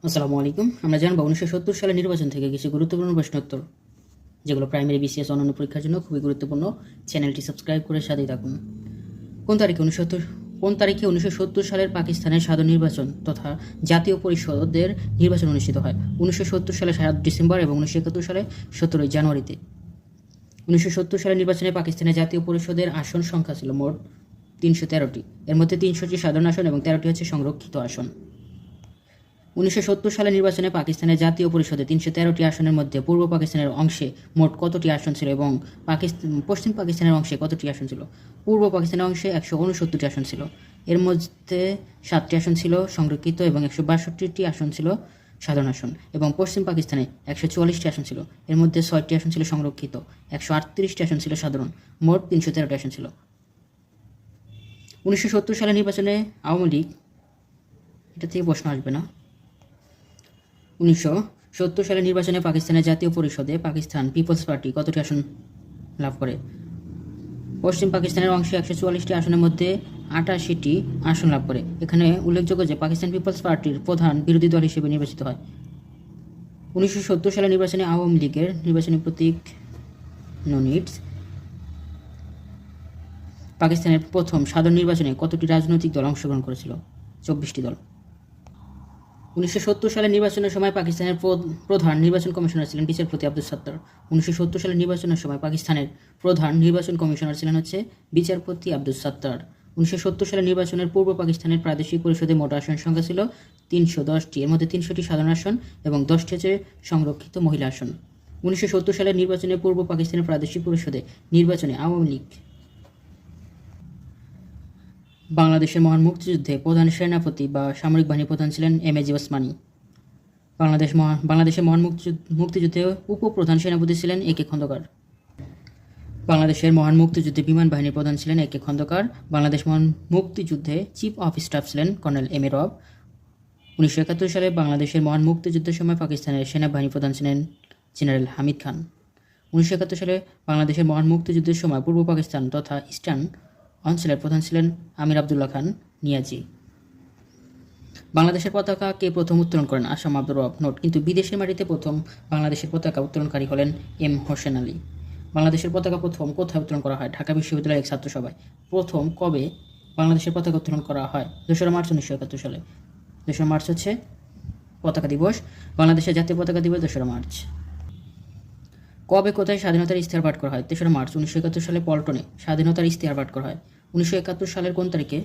আসসালামু আলাইকুম। আমরা জানবো 1970 সালের নির্বাচন থেকে কিছু গুরুত্বপূর্ণ প্রশ্নোত্তর, যেগুলো প্রাইমারি, বিসিএস অন্যান্য পরীক্ষার জন্য খুবই গুরুত্বপূর্ণ। চ্যানেলটি সাবস্ক্রাইব করে সাথেই থাকুন। কোন তারিখে 1970 সালের পাকিস্তানের সাধারণ নির্বাচন তথা জাতীয় পরিষদের নির্বাচন অনুষ্ঠিত হয়? 1970 সালে 7 ডিসেম্বর এবং 1971 সালে 17 জানুয়ারিতে। 1970 সালের নির্বাচনে পাকিস্তানের জাতীয় পরিষদের আসন সংখ্যা ছিল মোট 313টি। এর মধ্যে 300টি সাধারণ আসন এবং 13টি হচ্ছে সংরক্ষিত আসন। 1970 সালের নির্বাচনে পাকিস্তানের জাতীয় পরিষদে 313টি আসনের মধ্যে পূর্ব পাকিস্তানের অংশে মোট কতটি আসন ছিল এবং পশ্চিম পাকিস্তানের অংশে কতটি আসন ছিল? পূর্ব পাকিস্তানের অংশে 169টি আসন ছিল। এর মধ্যে 7টি আসন ছিল সংরক্ষিত এবং 162টি আসন ছিল সাধারণ আসন, এবং পশ্চিম পাকিস্তানে 144টি আসন ছিল। এর মধ্যে 6টি আসন ছিল সংরক্ষিত, 138টি আসন ছিল সাধারণ, মোট 313টি আসন ছিল। 1970 সালের নির্বাচনে আওয়ামী লীগ, এটা থেকে প্রশ্ন আসবে না। 1970 সালের নির্বাচনে পাকিস্তানের জাতীয় পরিষদে পাকিস্তান পিপলস পার্টি কতটি আসন লাভ করে? পশ্চিম পাকিস্তানের অংশে 144টি আসনের মধ্যে 88টি আসন লাভ করে। এখানে উল্লেখযোগ্য যে পাকিস্তান পিপলস পার্টির প্রধান বিরোধী দল হিসেবে নির্বাচিত হয়। 1970 সালের নির্বাচনে আওয়ামী লীগের নির্বাচনী প্রতীক নো নিডস। পাকিস্তানের প্রথম সাধারণ নির্বাচনে কতটি রাজনৈতিক দল অংশগ্রহণ করেছিল? 24টি দল। 1970 সালের নির্বাচনের সময় পাকিস্তানের প্রধান নির্বাচন কমিশনার ছিলেন বিচারপতি আব্দুস সাত্তার। 1970 সালের নির্বাচনের সময় পাকিস্তানের প্রধান নির্বাচন কমিশনার ছিলেন বিচারপতি আব্দুস সাত্তার। 1970 সালের নির্বাচনের পূর্ব পাকিস্তানের প্রাদেশিক পরিষদে মোট আসন সংখ্যা ছিল 310টি। এর মধ্যে 300টি সাধারণ আসন এবং 10টি হচ্ছে সংরক্ষিত মহিলা আসন। 1970 সালের নির্বাচনে পূর্ব পাকিস্তানের প্রাদেশিক পরিষদে নির্বাচনে আওয়ামী লীগ। বাংলাদেশের মহান মুক্তিযুদ্ধে প্রধান সেনাপতি বা সামরিক বাহিনী প্রধান ছিলেন এম.এ.জি. ওসমানী। বাংলাদেশের মহান মুক্তিযুদ্ধে উপপ্রধান সেনাপতি ছিলেন এ.কে. খন্দকার। বাংলাদেশের মহান মুক্তিযুদ্ধে বিমান বাহিনীর প্রধান ছিলেন এ.কে. খন্দকার। বাংলাদেশ মহান মুক্তিযুদ্ধে চিফ অফ স্টাফ ছিলেন কর্নেল এম.এ. রব। 1971 সালে বাংলাদেশের মহান মুক্তিযুদ্ধের সময় পাকিস্তানের সেনাবাহিনী প্রধান ছিলেন জেনারেল হামিদ খান। 1971 সালে বাংলাদেশের মহান মুক্তিযুদ্ধের সময় পূর্ব পাকিস্তান তথা ইস্টার্ন অঞ্চলের প্রধান ছিলেন আমির আবদুল্লাহ খান নিয়াজি। বাংলাদেশের পতাকা কে প্রথম উত্তোলন করেন? আসাম আব্দুর রব। নোট: কিন্তু বিদেশের মাটিতে প্রথম বাংলাদেশের পতাকা উত্তোলনকারী হলেন এম হোসেন আলী। বাংলাদেশের পতাকা প্রথম কোথায় উত্তোলন করা হয়? ঢাকা বিশ্ববিদ্যালয়ের এক ছাত্রসভায়। প্রথম কবে বাংলাদেশের পতাকা উত্তোলন করা হয়? 2রা মার্চ 1971 সালে। 2রা মার্চ হচ্ছে পতাকা দিবস। বাংলাদেশের জাতীয় পতাকা দিবস 2রা মার্চ। কবে কোথায় স্বাধীনতার ইশতেহার পাঠ করা হয়? 3রা মার্চ 1971 সালে পল্টনে স্বাধীনতার ইশতেহার পাঠ করা হয়। 1971 সালের কোন তারিখে